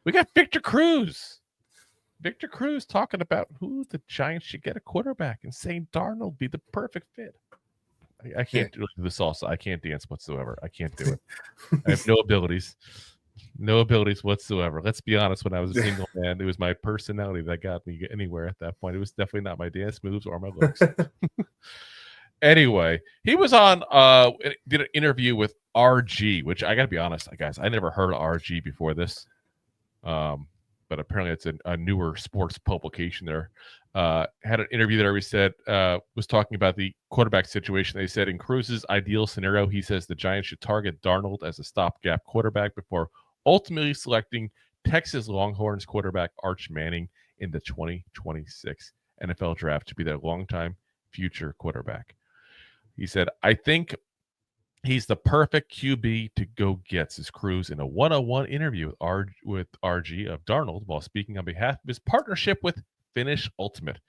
We got Victor Cruz. Victor Cruz talking about who the Giants should get a quarterback and saying Darnold be the perfect fit. I can't do the salsa. I can't dance whatsoever. I can't do it. I have no abilities. No abilities whatsoever. Let's be honest. When I was a single man, it was my personality that got me anywhere at that point. It was definitely not my dance moves or my looks. Anyway, he was on did an interview with RG, which I gotta be honest, guys, I never heard of RG before this. But apparently it's a newer sports publication there. Had an interview there we said was talking about the quarterback situation. They said in Cruz's ideal scenario, he says the Giants should target Darnold as a stopgap quarterback before ultimately selecting Texas Longhorns quarterback Arch Manning in the 2026 NFL draft to be their longtime future quarterback. He said, I think he's the perfect QB to go get, says Cruz in a one-on-one interview with RG of Darnold while speaking on behalf of his partnership with Finish Ultimate.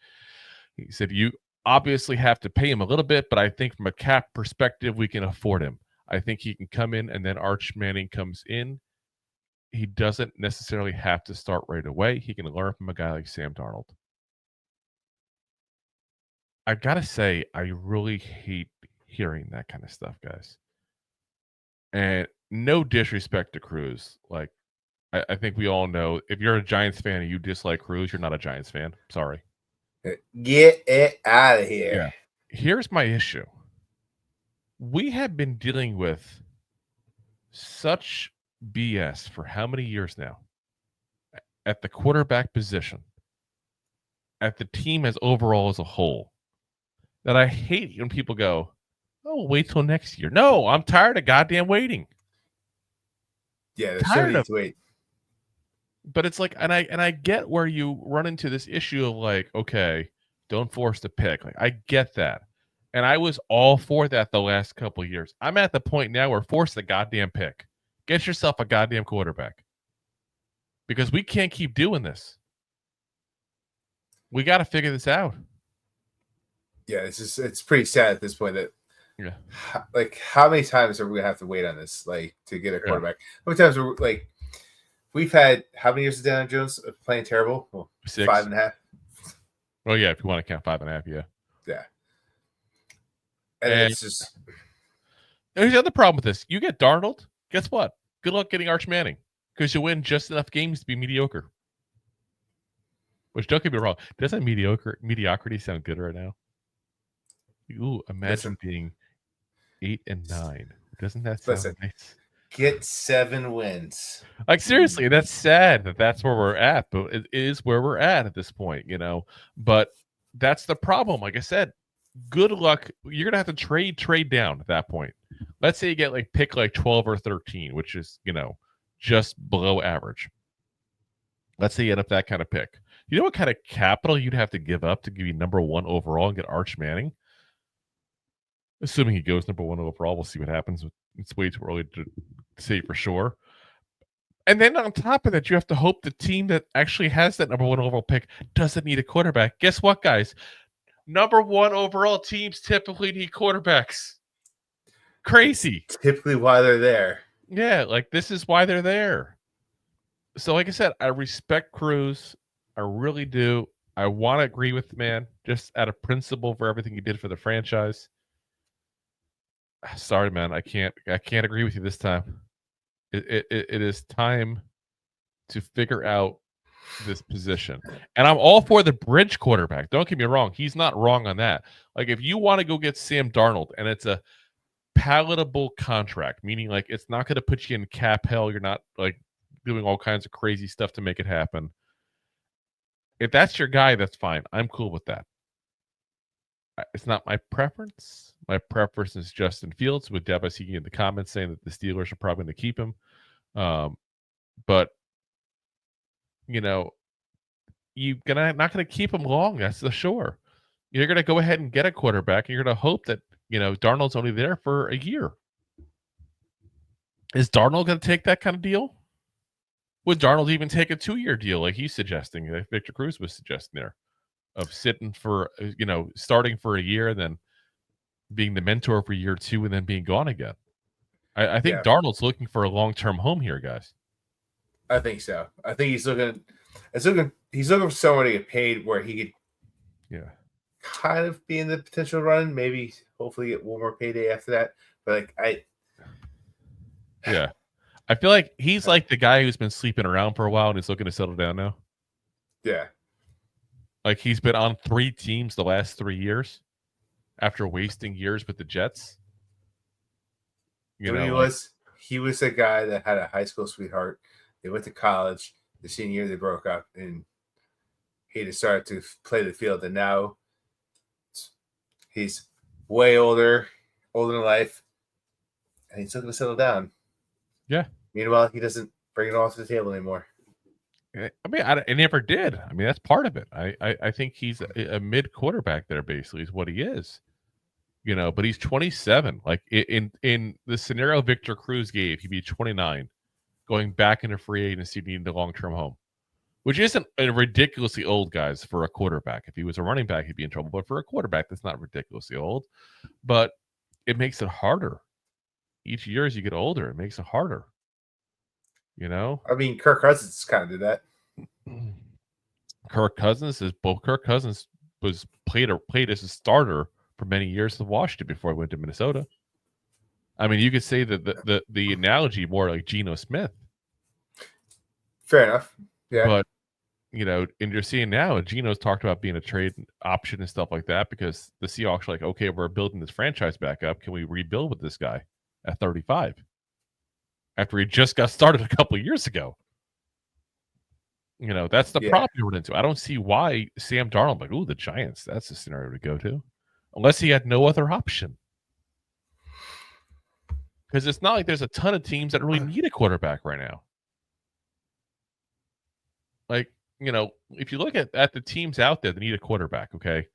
He said, you obviously have to pay him a little bit, but I think from a cap perspective, we can afford him. I think he can come in and then Arch Manning comes in. He doesn't necessarily have to start right away. He can learn from a guy like Sam Darnold. I gotta say, I really hate hearing that kind of stuff, guys. And no disrespect to Cruz. Like, I think we all know if you're a Giants fan and you dislike Cruz, you're not a Giants fan. Sorry. Get it out of here. Yeah. Here's my issue. We have been dealing with such BS for how many years now? At the quarterback position, at the team as overall as a whole, that I hate when people go, oh, wait till next year. No, I'm tired of goddamn waiting. Yeah, there's no need to wait. But it's like, and I get where you run into this issue of like, okay, don't force the pick. Like, I get that. And I was all for that the last couple of years. I'm at the point now where force the goddamn pick. Get yourself a goddamn quarterback. Because we can't keep doing this. We got to figure this out. Yeah, it's pretty sad at this point that, yeah, like, how many times are we going to have to wait on this, like, to get a quarterback? How many times are we, like, we've had how many years of Daniel Jones playing terrible? Well, 6. 5.5. Oh, yeah, if you want to count 5.5, yeah. Yeah. And it's just. Here's the other problem with this. You get Darnold, guess what? Good luck getting Arch Manning because you win just enough games to be mediocre. Which, don't get me wrong, doesn't mediocrity sound good right now? Ooh, imagine being 8 and 9. Doesn't that sound nice? Get 7 wins. Like, seriously, that's sad that that's where we're at, but it is where we're at this point, you know. But that's the problem. Like I said, good luck. You're gonna have to trade down at that point. Let's say you get like pick like 12 or 13, which is, you know, just below average. Let's say you end up that kind of pick. You know what kind of capital you'd have to give up to give you number 1 overall and get Arch Manning? Assuming he goes number 1 overall, we'll see what happens. It's way too early to say for sure. And then on top of that, you have to hope the team that actually has that number 1 overall pick doesn't need a quarterback. Guess what, guys? Number 1 overall teams typically need quarterbacks. Crazy. It's typically why they're there. Yeah, like this is why they're there. So like I said, I respect Cruz. I really do. I want to agree with the man just out of principle for everything he did for the franchise. Sorry, man. I can't agree with you this time. It is time to figure out this position. And I'm all for the bridge quarterback. Don't get me wrong. He's not wrong on that. Like, if you want to go get Sam Darnold and it's a palatable contract, meaning like it's not going to put you in cap hell, you're not like doing all kinds of crazy stuff to make it happen. If that's your guy, that's fine. I'm cool with that. It's not my preference. My preference is Justin Fields, with Deb seeking in the comments saying that the Steelers are probably going to keep him. But you know, you're not going to keep him long. That's the sure. You're going to go ahead and get a quarterback, and you're going to hope that, you know, Darnold's only there for a year. Is Darnold going to take that kind of deal? Would Darnold even take a 2-year deal like he's suggesting, like Victor Cruz was suggesting there, of sitting for, you know, starting for a year and then being the mentor for year 2 and then being gone again? I think Darnold's looking for a long-term home here, guys. I think so. I think he's looking for someone to get paid where he could kind of be in the potential run, maybe hopefully get one more payday after that. But like I feel like he's like the guy who's been sleeping around for a while and he's looking to settle down now. Yeah. Like he's been on 3 teams the last 3 years after wasting years with the Jets. He was a guy that had a high school sweetheart. They went to college. The senior year they broke up, and he decided to play the field. And now he's way older in life, and he's looking to settle down. Yeah. Meanwhile, he doesn't bring it all to the table anymore. I mean, I never did. I mean, that's part of it. I think he's a mid quarterback there, basically, is what he is. But he's 27. Like in the scenario Victor Cruz gave, he'd be 29, going back into free agency, needing a long-term home, which isn't a ridiculously old, guys, for a quarterback. If he was a running back, he'd be in trouble. But for a quarterback, that's not ridiculously old. But it makes it harder. Each year as you get older, it makes it harder. I mean, Kirk Cousins kind of did that. Kirk Cousins was played as a starter for many years with Washington before he went to Minnesota. I mean, you could say that the analogy more like Geno Smith. Fair enough. Yeah. But and you're seeing now, and Geno's talked about being a trade option and stuff like that because the Seahawks are like, okay, we're building this franchise back up. Can we rebuild with this guy at 35? After he just got started a couple of years ago. That's the problem you run into. I don't see why Sam Darnold, like, ooh, the Giants, that's the scenario to go to. Unless he had no other option. Because it's not like there's a ton of teams that really need a quarterback right now. Like, if you look at the teams out there that need a quarterback, okay,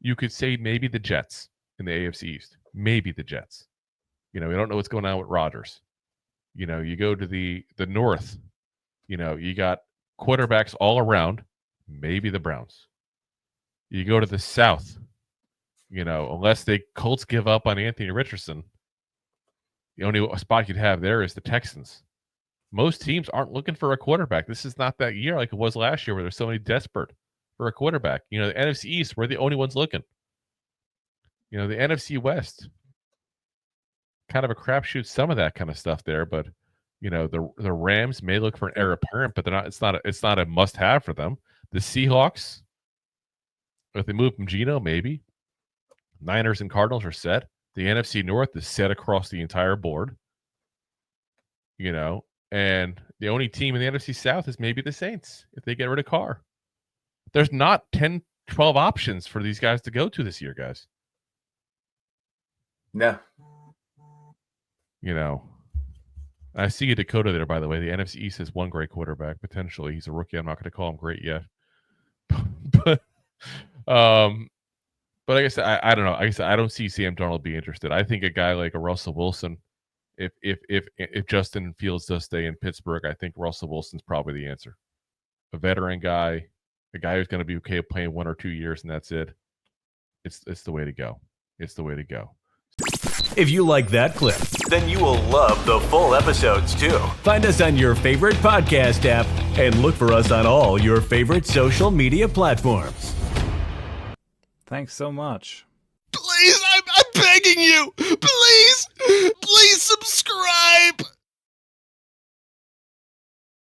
you could say maybe the Jets in the AFC East. Maybe the Jets. We don't know what's going on with Rodgers. You go to the North, you got quarterbacks all around, maybe the Browns. You go to the South, unless the Colts give up on Anthony Richardson, the only spot you'd have there is the Texans. Most teams aren't looking for a quarterback. This is not that year like it was last year where there's so many desperate for a quarterback. The NFC East, we're the only ones looking. The NFC West, kind of a crapshoot, some of that kind of stuff there, but the Rams may look for an heir apparent, but they're not. It's not a must-have for them. The Seahawks, if they move from Geno, maybe. Niners and Cardinals are set. The NFC North is set across the entire board. And the only team in the NFC South is maybe the Saints if they get rid of Carr. There's not 10, 12 options for these guys to go to this year, guys. No. I see a Dakota there, by the way. The NFC East has one great quarterback, potentially. He's a rookie. I'm not going to call him great yet. But like I said, I don't know. I guess I don't see Sam Darnold be interested. I think a guy like a Russell Wilson, if Justin Fields does stay in Pittsburgh, I think Russell Wilson's probably the answer. A veteran guy, a guy who's going to be okay playing 1 or 2 years, and that's it. It's the way to go. It's the way to go. If you like that clip, then you will love the full episodes too. Find us on your favorite podcast app and look for us on all your favorite social media platforms. Thanks so much. Please, I'm begging you. Please subscribe.